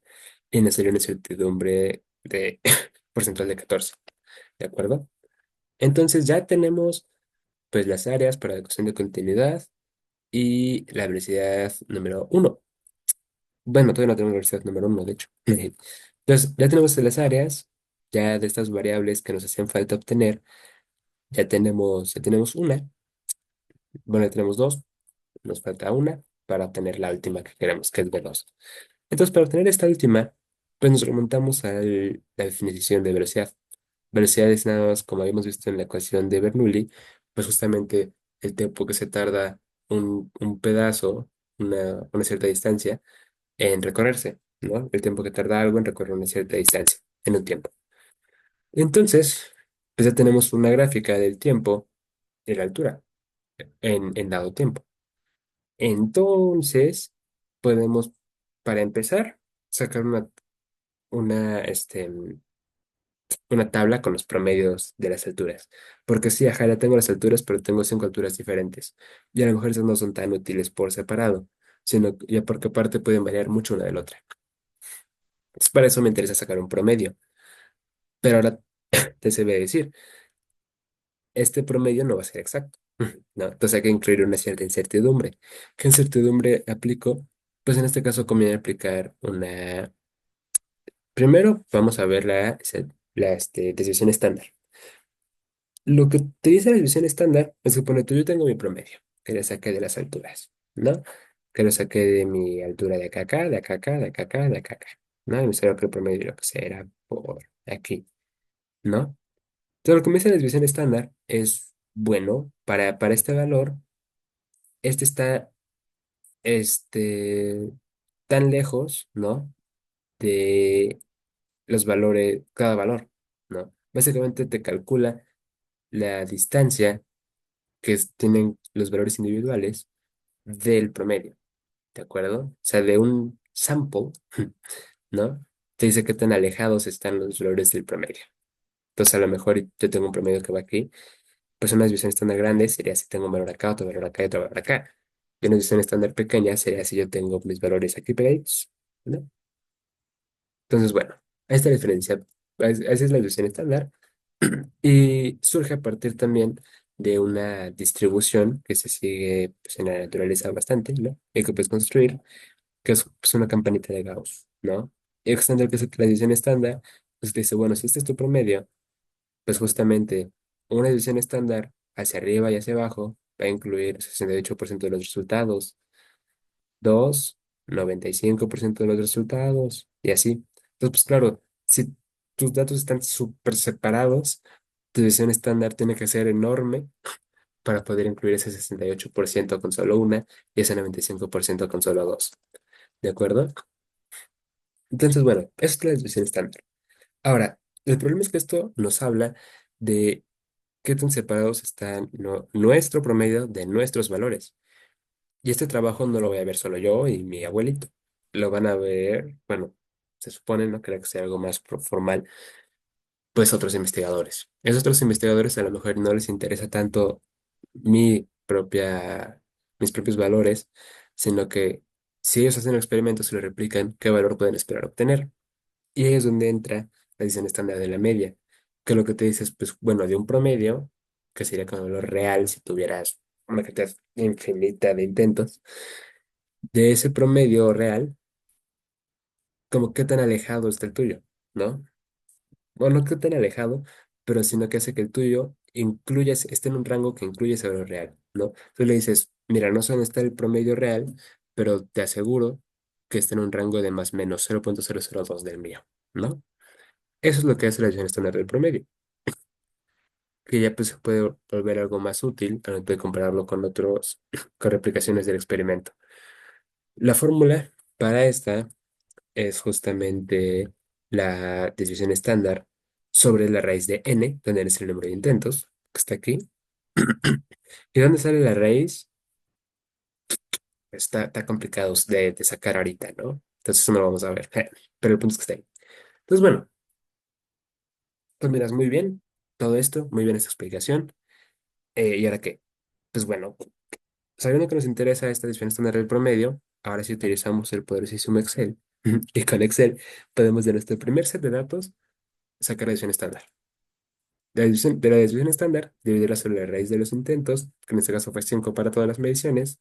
y nos salió una incertidumbre de porcentual de 14, ¿de acuerdo? Entonces ya tenemos pues las áreas para la ecuación de continuidad y la velocidad número uno. Bueno, todavía no tenemos la velocidad número uno, de hecho. Entonces ya tenemos las áreas, ya de estas variables que nos hacían falta obtener, ya tenemos una, bueno, ya tenemos dos, nos falta una para obtener la última que queremos, que es B2. Entonces, para obtener esta última, pues nos remontamos a la definición de velocidad. Velocidad es nada más, como habíamos visto en la ecuación de Bernoulli, pues justamente el tiempo que se tarda un pedazo. una cierta distancia en recorrerse, ¿no? El tiempo que tarda algo en recorrer una cierta distancia en un tiempo. Entonces, pues ya tenemos una gráfica del tiempo y la altura en dado tiempo. Entonces, podemos, para empezar, sacar una, una tabla con los promedios de las alturas. Porque sí, ajá, ya tengo las alturas, pero tengo 5 alturas diferentes. Y a lo mejor esas no son tan útiles por separado, sino ya porque aparte pueden variar mucho una de la otra. Entonces, para eso me interesa sacar un promedio. Pero ahora te se ve decir, este promedio no va a ser exacto, ¿no? Entonces hay que incluir una cierta incertidumbre. ¿Qué incertidumbre aplico? Pues en este caso conviene aplicar una. Primero vamos a ver la desviación estándar. Lo que te dice la desviación estándar es que pone tú, yo tengo mi promedio, que lo saqué de las alturas, ¿no? Que lo saqué de mi altura de acá, a acá, de acá, a acá, de acá, a acá, de acá, a acá, ¿no? Y me salió que el promedio lo que sea era por aquí, ¿no? Entonces, lo que me dice la desviación estándar es, bueno, para este valor, este está este, tan lejos, ¿no? De los valores, cada valor, ¿no? Básicamente te calcula la distancia tienen los valores individuales del promedio, ¿de acuerdo? O sea, de un sample, ¿no? Te dice qué tan alejados están los valores del promedio. Entonces, a lo mejor yo tengo un promedio que va aquí, pues una desviación estándar grande sería si tengo un valor acá, otro valor acá y otro valor acá. Y una desviación estándar pequeña sería si yo tengo mis valores aquí pegaditos, ¿no? Entonces, bueno, ahí está la diferencia. Esa es la desviación estándar. Y surge a partir también de una distribución que se sigue pues, en la naturaleza bastante, ¿no? Y que puedes construir, que es pues, una campanita de Gauss, ¿no? Y extender que es la división estándar, pues te dice, bueno, si este es tu promedio, pues justamente una división estándar hacia arriba y hacia abajo va a incluir 68% de los resultados, dos 95% de los resultados, y así. Entonces, pues claro, si tus datos están súper separados, tu división estándar tiene que ser enorme para poder incluir ese 68% con solo una y ese 95% con solo dos. ¿De acuerdo? Entonces, bueno, eso es la división estándar. Ahora, el problema es que esto nos habla de qué tan separados están nuestro promedio de nuestros valores. Y este trabajo no lo voy a ver solo yo y mi abuelito. Lo van a ver, bueno, se supone, no creo que sea algo más formal, pues otros investigadores. Esos otros investigadores a lo mejor no les interesa tanto mi propia, mis propios valores, sino que si ellos hacen experimentos y lo replican, ¿qué valor pueden esperar obtener? Y ahí es donde entra la decisión estándar de la media, que lo que te dice es, pues, bueno, de un promedio, que sería como lo real si tuvieras una cantidad infinita de intentos, de ese promedio real, como qué tan alejado está el tuyo, ¿no? Bueno, no qué tan alejado, pero sino que hace que el tuyo esté en un rango que incluye ese valor real, ¿no? Tú le dices, mira, no sé dónde está el promedio real, pero te aseguro que está en un rango de más o menos 0,002 del mío, ¿no? Eso es lo que hace la división estándar del promedio, que ya pues se puede volver algo más útil al momento de compararlo con con replicaciones del experimento. La fórmula para esta es justamente la desviación estándar sobre la raíz de n, donde n es el número de intentos, que está aquí. ¿Y dónde sale la raíz? Está complicado de sacar ahorita, ¿no? Entonces eso no lo vamos a ver, pero el punto es que está ahí. Entonces, bueno, pues miras muy bien todo esto, muy bien esta explicación. ¿Y ahora qué? Pues bueno, sabiendo que nos interesa esta desviación estándar del promedio, ahora sí utilizamos el poderosísimo Excel. Y con Excel podemos de nuestro primer set de datos sacar la desviación estándar. De la desviación estándar, dividirla sobre la raíz de los intentos, que en este caso fue 5 para todas las mediciones,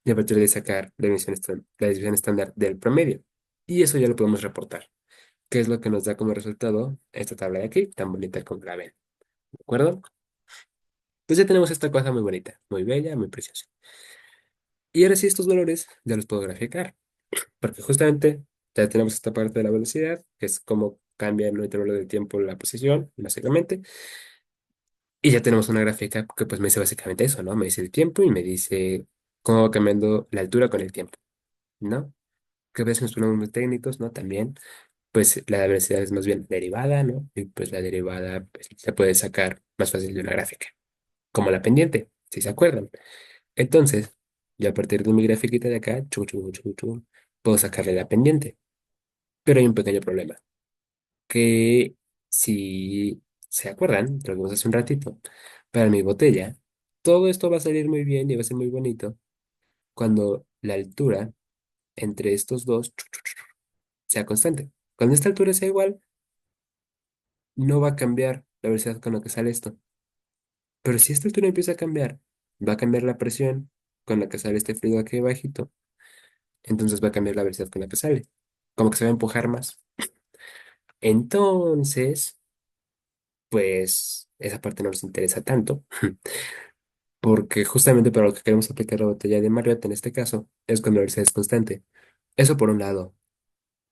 y a partir de sacar la desviación estándar del promedio. Y eso ya lo podemos reportar, que es lo que nos da como resultado esta tabla de aquí, tan bonita como la ven. ¿De acuerdo? Pues ya tenemos esta cosa muy bonita, muy bella, muy preciosa. Y ahora sí, estos valores ya los puedo graficar, porque justamente ya tenemos esta parte de la velocidad, que es cómo cambia en un intervalo de tiempo la posición, básicamente. Y ya tenemos una gráfica que pues me dice básicamente eso, ¿no? Me dice el tiempo y me dice cómo va cambiando la altura con el tiempo, ¿no? Que a veces nos ponemos muy técnicos, ¿no? También, pues la velocidad es más bien derivada, ¿no? Y pues la derivada pues, se puede sacar más fácil de una gráfica, como la pendiente, si se acuerdan. Entonces, yo a partir de mi grafiquita de acá, puedo sacarle la pendiente. Pero hay un pequeño problema, que si se acuerdan, de lo que vimos hace un ratito, para mi botella, todo esto va a salir muy bien y va a ser muy bonito cuando la altura entre estos dos sea constante. Cuando esta altura sea igual, no va a cambiar la velocidad con la que sale esto. Pero si esta altura empieza a cambiar, va a cambiar la presión con la que sale este fluido aquí abajito, entonces va a cambiar la velocidad con la que sale. Como que se va a empujar más. Entonces, pues esa parte no nos interesa tanto, porque justamente para lo que queremos aplicar la botella de Marriott en este caso es cuando la velocidad es constante. Eso por un lado.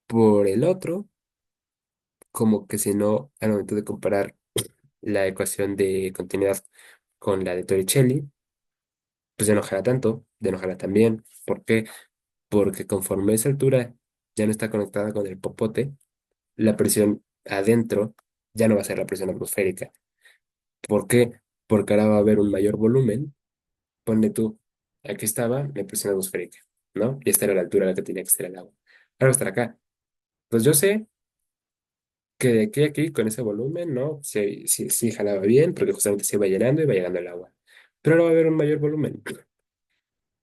Por el otro, como que si no, al momento de comparar la ecuación de continuidad con la de Torricelli, pues ya no jala tanto, ya no jala tan bien. ¿Por qué? Porque conforme esa altura ya no está conectada con el popote, la presión adentro ya no va a ser la presión atmosférica. ¿Por qué? Porque ahora va a haber un mayor volumen. Ponle tú, aquí estaba la presión atmosférica, ¿no? Y esta era la altura a la que tenía que estar el agua. Ahora va a estar acá. Pues yo sé que de aquí a aquí, con ese volumen, ¿no? Sí, sí, sí jalaba bien, porque justamente se iba llenando y va llegando el agua. Pero ahora va a haber un mayor volumen.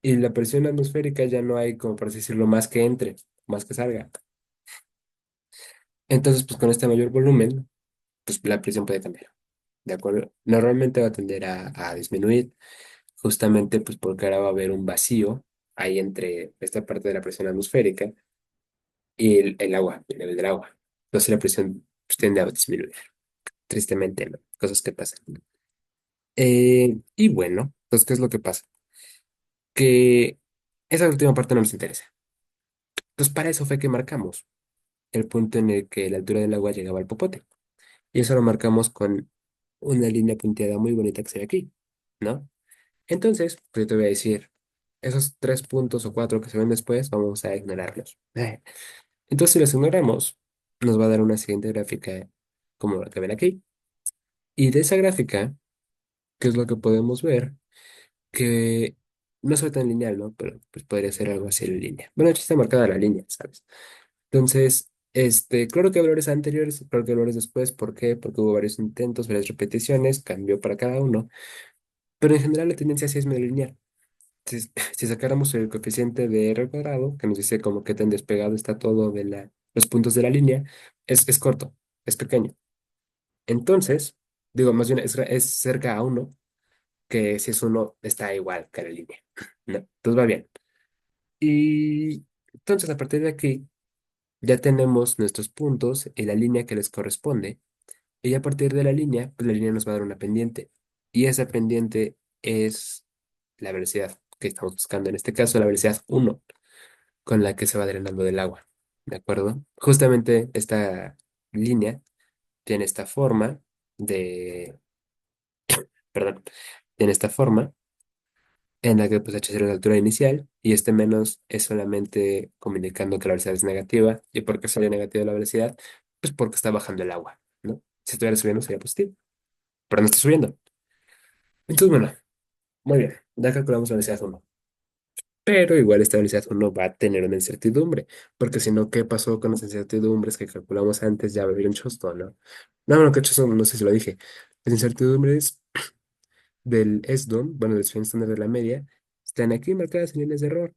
Y la presión atmosférica ya no hay, como por así decirlo, más que entre, más que salga. Entonces, pues con este mayor volumen, pues la presión puede cambiar, ¿de acuerdo? Normalmente va a tender a disminuir, justamente pues porque ahora va a haber un vacío ahí entre esta parte de la presión atmosférica y el agua, el nivel del agua. Entonces la presión pues, tiende a disminuir, tristemente, ¿no? Cosas que pasan. Y bueno, pues, ¿qué es lo que pasa? Que esa última parte no nos interesa. Entonces, para eso fue que marcamos el punto en el que la altura del agua llegaba al popote. Y eso lo marcamos con una línea punteada muy bonita que se ve aquí, ¿no? Entonces, pues yo te voy a decir, esos 3 puntos o 4 que se ven después, vamos a ignorarlos. Entonces, si los ignoramos, nos va a dar una siguiente gráfica como la que ven aquí. Y de esa gráfica, ¿qué es lo que podemos ver? Que no se ve tan lineal, ¿no? Pero pues podría ser algo así en línea. Bueno, aquí está marcada la línea, ¿sabes? Entonces, claro que hay valores anteriores, claro que hay valores después. ¿Por qué? Porque hubo varios intentos, varias repeticiones, cambió para cada uno. Pero en general la tendencia sí es medio lineal. Si, si sacáramos el coeficiente de R cuadrado, que nos dice como qué tan despegado está todo de los puntos de la línea, es corto, es pequeño. Entonces, digo, más bien es cerca a uno, que si es uno, está igual que la línea. ¿No? Entonces va bien. Y entonces a partir de aquí ya tenemos nuestros puntos y la línea que les corresponde. Y a partir de la línea, pues la línea nos va a dar una pendiente. Y esa pendiente es la velocidad que estamos buscando. En este caso, la velocidad uno con la que se va drenando del agua. ¿De acuerdo? Justamente esta línea tiene esta forma de, perdón, tiene esta forma en la que pues h0 es la altura inicial y este menos es solamente comunicando que la velocidad es negativa. ¿Y por qué sale negativa la velocidad? Pues porque está bajando el agua, ¿no? Si estuviera subiendo sería positivo, pero no está subiendo. Entonces, bueno, muy bien, ya calculamos la velocidad uno. Pero igual esta velocidad uno va a tener una incertidumbre, porque si no, ¿qué pasó con las incertidumbres que calculamos antes? Ya va a haber un chosto, ¿no? No, no, que chosto, no sé si lo dije. Las incertidumbres del SDOM, bueno, del desviación estándar de la media, están aquí marcadas en líneas de error.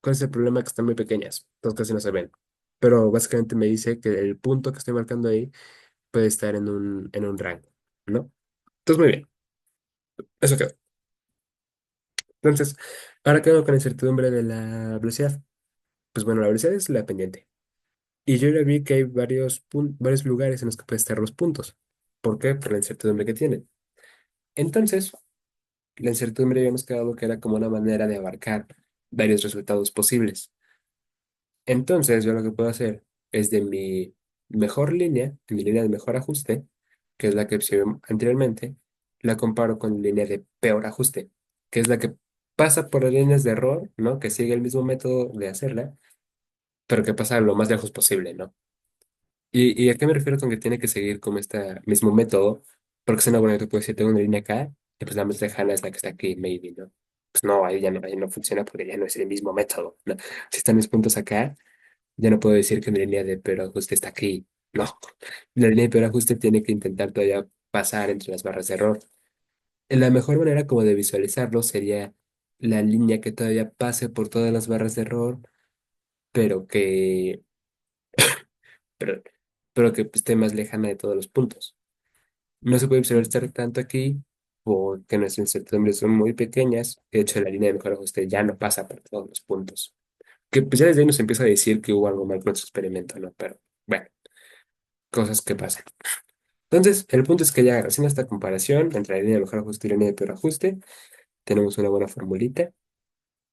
¿Cuál es el problema? Que están muy pequeñas, entonces casi no se ven. Pero básicamente me dice que el punto que estoy marcando ahí puede estar en un rango, ¿no? Entonces, muy bien, eso quedó. Entonces, ahora quedo con la incertidumbre de la velocidad. Pues bueno, la velocidad es la pendiente. Y yo ya vi que hay varios lugares en los que pueden estar los puntos. ¿Por qué? Por la incertidumbre que tienen. Entonces, la incertidumbre habíamos quedado que era como una manera de abarcar varios resultados posibles. Entonces, yo lo que puedo hacer es de mi mejor línea, de mi línea de mejor ajuste, que es la que observé anteriormente, la comparo con la línea de peor ajuste, que es la que pasa por las líneas de error, ¿no? Que sigue el mismo método de hacerla, pero que pasa lo más lejos posible, ¿no? ¿Y a qué me refiero con que tiene que seguir como este mismo método? Porque es una buena que tú puedes decir, tengo una línea acá, y pues la más lejana es la que está aquí, maybe, ¿no? Pues no, ahí no funciona porque ya no es el mismo método, ¿no? Si están mis puntos acá, ya no puedo decir que mi línea de peor ajuste está aquí. No, la línea de peor ajuste tiene que intentar todavía pasar entre las barras de error. La mejor manera como de visualizarlo sería la línea que todavía pase por todas las barras de error, pero que, pero, pero que esté más lejana de todos los puntos. No se puede visualizar tanto aquí porque nuestras incertidumbres son muy pequeñas. De hecho, la línea de mejor ajuste ya no pasa por todos los puntos. Que pues ya desde ahí nos empieza a decir que hubo algo mal con nuestro experimento, ¿no? Pero bueno, cosas que pasan. Entonces, el punto es que ya haciendo esta comparación entre la línea de mejor ajuste y la línea de peor ajuste, tenemos una buena formulita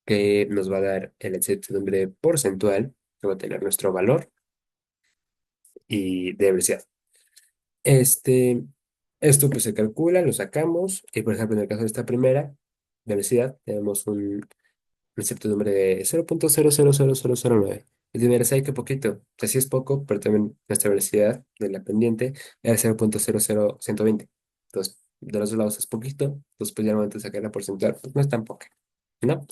que nos va a dar la incertidumbre porcentual que va a tener nuestro valor y de velocidad. Este, esto pues se calcula, lo sacamos y por ejemplo en el caso de esta primera velocidad tenemos una incertidumbre de 0,000009. Y dirás, ay, qué poquito. O sea, sí es poco, pero también nuestra velocidad de la pendiente era 0,00120. Entonces, de los dos lados es poquito, entonces pues ya al momento de sacar la porcentual, pues no es tan poca, ¿no?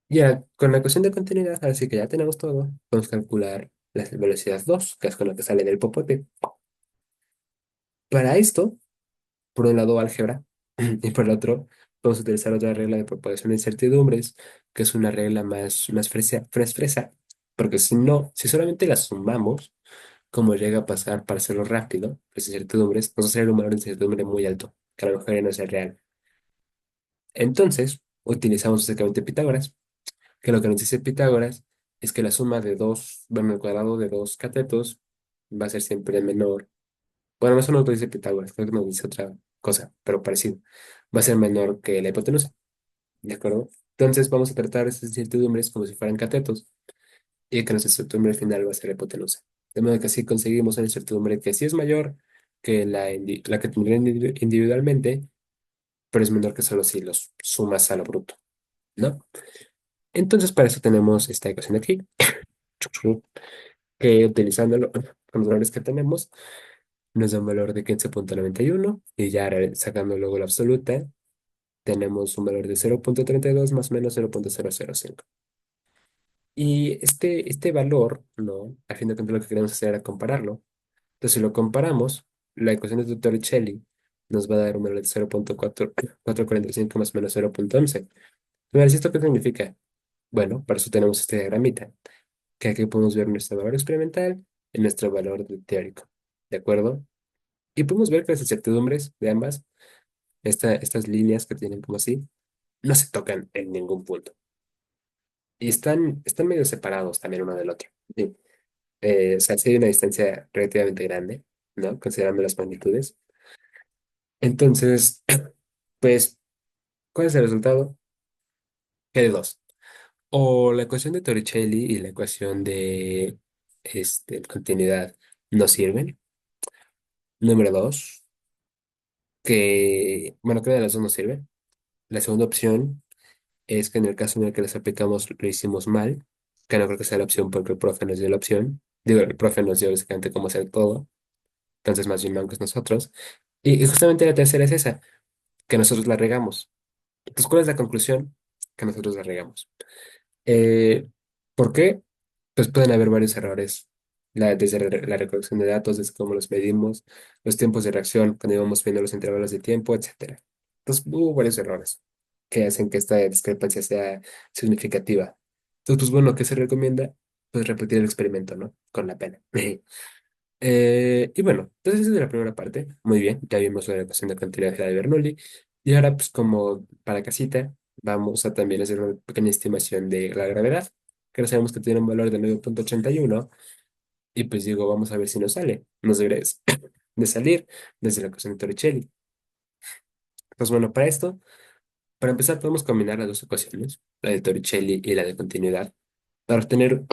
Ya, con la ecuación de continuidad, así que ya tenemos todo, podemos calcular la velocidad 2 que es con la que sale del popote. Para esto, por un lado álgebra y por el otro podemos utilizar otra regla de propagación de incertidumbres, que es una regla más fresa, porque si no, si solamente las sumamos, como llega a pasar para hacerlo rápido, las incertidumbres, nos va a salir un valor de incertidumbre muy alto, que a lo mejor ya no es el real. Entonces, utilizamos básicamente Pitágoras, que lo que nos dice Pitágoras es que la suma de dos, bueno, el cuadrado de dos catetos va a ser siempre menor. Bueno, eso no lo dice Pitágoras, creo que nos dice otra cosa, pero parecido. Va a ser menor que la hipotenusa, ¿de acuerdo? Entonces vamos a tratar estas incertidumbres como si fueran catetos y que nuestra incertidumbre final va a ser la hipotenusa. De modo que así conseguimos una incertidumbre que sí es mayor que la que tendría individualmente, pero es menor que solo si los sumas a lo bruto, ¿no? Entonces para eso tenemos esta ecuación de aquí, que utilizándolo con los valores que tenemos, nos da un valor de 15,91 y ya sacando luego la absoluta, tenemos un valor de 0,32 más o menos 0,005. Y este valor, ¿no? A fin de cuentas lo que queremos hacer era compararlo. Entonces, si lo comparamos, la ecuación de Torricelli nos va a dar un valor de 0,445 más o menos 0,11. Pero, ¿esto qué significa? Bueno, para eso tenemos este diagramita, que aquí podemos ver nuestro valor experimental y nuestro valor teórico. ¿De acuerdo? Y podemos ver que las incertidumbres de ambas, estas líneas que tienen como así, no se tocan en ningún punto. Y están medio separados también uno del otro. Sí. O sea, sí hay una distancia relativamente grande, ¿no? Considerando las magnitudes. Entonces, pues, ¿cuál es el resultado? Que hay dos. O la ecuación de Torricelli y la ecuación de continuidad no sirven. Número dos, que, bueno, creo que las dos no sirven. La segunda opción es que en el caso en el que las aplicamos lo hicimos mal, que no creo que sea la opción porque el profe nos dio la opción. Digo, el profe nos dio básicamente cómo hacer todo, entonces más bien mancos nosotros. Y justamente la tercera es esa, que nosotros la regamos. Entonces, ¿cuál es la conclusión? Que nosotros la regamos. Eh, ¿Por qué? Pues pueden haber varios errores, desde la recolección de datos, desde cómo los medimos, los tiempos de reacción, cuando íbamos viendo los intervalos de tiempo, etcétera. Entonces, hubo varios errores que hacen que esta discrepancia sea significativa. Entonces, pues bueno, ¿qué se recomienda? Pues repetir el experimento, ¿no? Con la pena. Y bueno, entonces esa es la primera parte. Muy bien, ya vimos la ecuación de continuidad de Bernoulli. Y ahora, pues como para casita, vamos a también hacer una pequeña estimación de la gravedad, que ahora sabemos que tiene un valor de 9,81. Y pues digo, vamos a ver si nos sale. Nos debería de salir desde la ecuación de Torricelli. Pues bueno, para esto, para empezar, podemos combinar las dos ecuaciones, la de Torricelli y la de continuidad, para obtener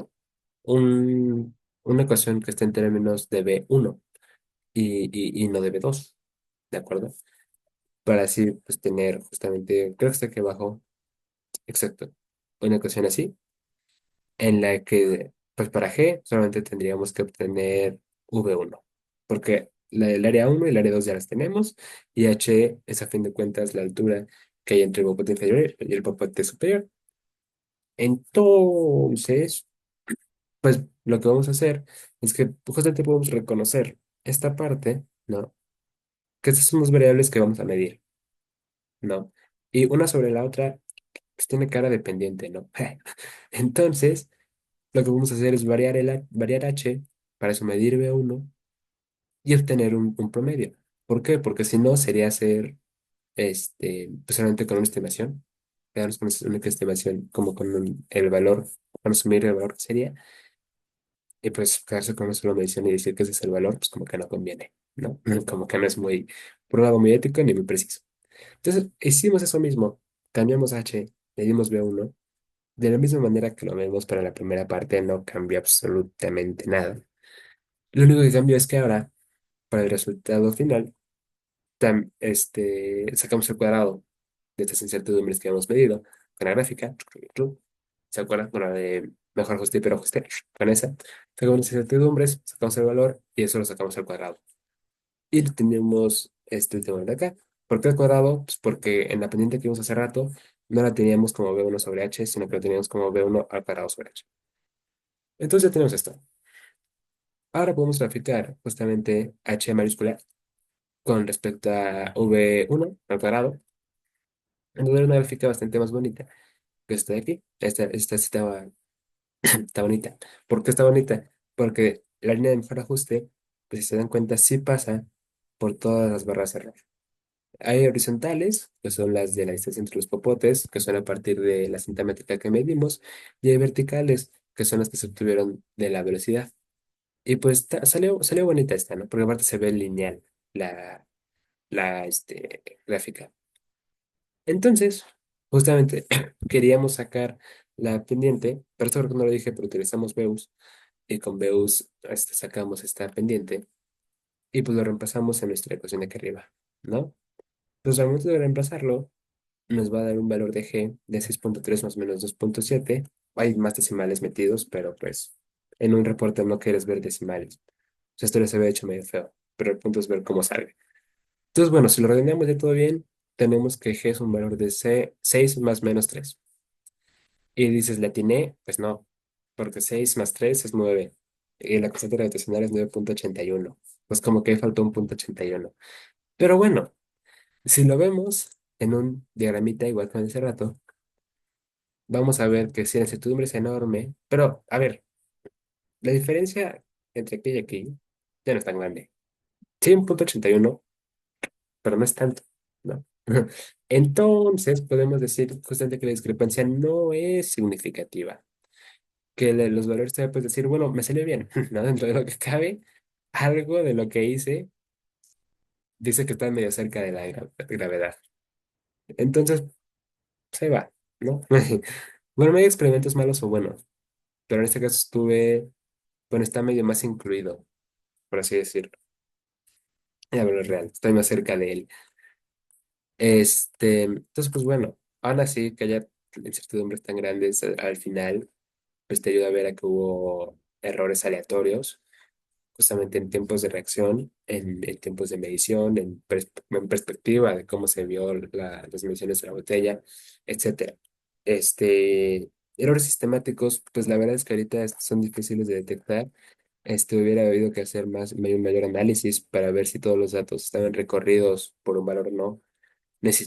una ecuación que esté en términos de B1 y no de B2. ¿De acuerdo? Para así pues tener justamente, creo que está aquí abajo, exacto, una ecuación así, en la que, pues para G solamente tendríamos que obtener V1, porque la del área uno y el área 2 ya las tenemos, y H es a fin de cuentas la altura que hay entre el popote inferior y el popote superior. Entonces, pues lo que vamos a hacer es que justamente podemos reconocer esta parte, ¿no? Que estas son las variables que vamos a medir, ¿no? Y una sobre la otra, pues tiene cara dependiente, ¿no? Entonces, lo que vamos a hacer es variar h para eso medir V1 y obtener un promedio. ¿Por qué? Porque si no, sería hacer pues solamente con una estimación, quedarnos con una única estimación, como con el valor, para asumir el valor que sería, y pues quedarse con una sola medición y decir que ese es el valor, pues como que no conviene, ¿no? Como que no es muy, por un lado, muy ético ni muy preciso. Entonces, hicimos eso mismo, cambiamos h, le dimos V1, de la misma manera que lo vemos para la primera parte, no cambia absolutamente nada. Lo único que cambió es que ahora, para el resultado final, sacamos el cuadrado de estas incertidumbres que hemos medido con la gráfica. ¿Se acuerdan? Con la de mejor ajuste y peor ajuste. Con esa, sacamos las incertidumbres, sacamos el valor y eso lo sacamos al cuadrado. Y tenemos este último de acá. ¿Por qué al cuadrado? Pues porque en la pendiente que vimos hace rato no la teníamos como V1 sobre H, sino que la teníamos como V1 al cuadrado sobre H. Entonces ya tenemos esto. Ahora podemos graficar justamente H mayúscula con respecto a V1 al cuadrado. Entonces una gráfica bastante más bonita que esta de aquí. Esta sí está bonita. ¿Por qué está bonita? Porque la línea de mejor ajuste, pues si se dan cuenta, sí pasa por todas las barras de error. Hay horizontales, que son las de la distancia entre los popotes, que son a partir de la cinta métrica que medimos, y hay verticales, que son las que se obtuvieron de la velocidad. Y pues salió bonita esta, ¿no? Porque aparte se ve lineal la gráfica. Entonces, justamente queríamos sacar la pendiente, pero esto creo que no lo dije, pero utilizamos Veus, y con Veus sacamos esta pendiente, y pues lo reemplazamos en nuestra ecuación de aquí arriba, ¿no? Pues al momento de reemplazarlo, nos va a dar un valor de G de 6,3 más o menos 2,7. Hay más decimales metidos, pero pues en un reporte no quieres ver decimales. O sea, esto les había hecho medio feo, pero el punto es ver cómo sale. Entonces, bueno, si lo redondeamos de todo bien, tenemos que G es un valor de 6 más menos 3. Y dices, ¿le atiné? Pues no, porque 6 más 3 es 9. Y la constante gravitacional es 9,81. Pues como que ahí faltó un punto 81. Pero bueno, si lo vemos en un diagramita igual que hace rato, vamos a ver que si la incertidumbre es enorme, pero a ver, la diferencia entre aquí y aquí ya no es tan grande. Sí, un punto 81, pero no es tanto, ¿no? Entonces podemos decir justamente que la discrepancia no es significativa, que los valores te puedes decir, bueno, me salió bien, ¿no? Dentro de lo que cabe, algo de lo que hice dice que está medio cerca de la gravedad. Entonces, se va, ¿no? Bueno, no hay experimentos malos o buenos, pero en este caso bueno, está medio más incluido, por así decirlo. Ya, pero es real, estoy más cerca de él. Entonces, pues bueno, aún así que haya incertidumbres tan grandes al final, pues te ayuda a ver a que hubo errores aleatorios, justamente en tiempos de reacción, en tiempos de medición, en perspectiva de cómo se vio las mediciones de la botella, etcétera. Errores sistemáticos, pues la verdad es que ahorita son difíciles de detectar. Hubiera habido que hacer un mayor análisis para ver si todos los datos estaban recorridos por un valor o no.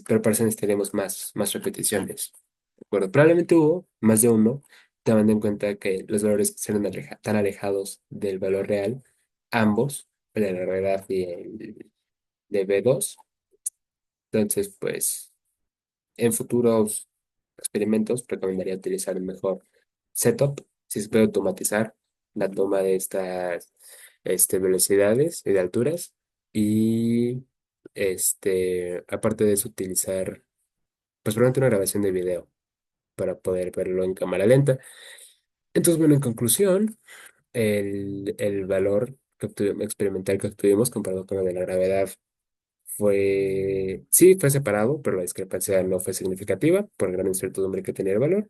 Pero para eso necesitaríamos más repeticiones. ¿De acuerdo? Probablemente hubo más de uno, tomando en cuenta que los valores que eran tan alejados del valor real, ambos, el de la realidad y el de B2. Entonces, pues, en futuros experimentos recomendaría utilizar un mejor setup, si se puede automatizar la toma de estas velocidades y de alturas. Y aparte de eso, utilizar pues probablemente una grabación de video para poder verlo en cámara lenta. Entonces, bueno, en conclusión, el valor experimental que obtuvimos comparado con lo de la gravedad sí, fue separado, pero la discrepancia no fue significativa por la gran incertidumbre que tenía el valor.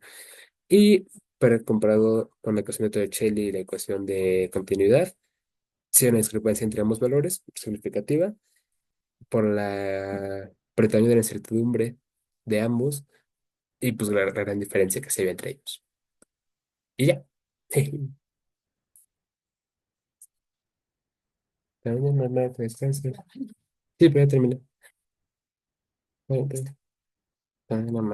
Y para comparado con la ecuación de Torricelli y la ecuación de continuidad, sí hay una discrepancia entre ambos valores significativa por el tamaño de la incertidumbre de ambos y pues la gran diferencia que se ve entre ellos. Y ya. También normal que descanse. Sí, pero ya terminé. Bueno, pues, también normal.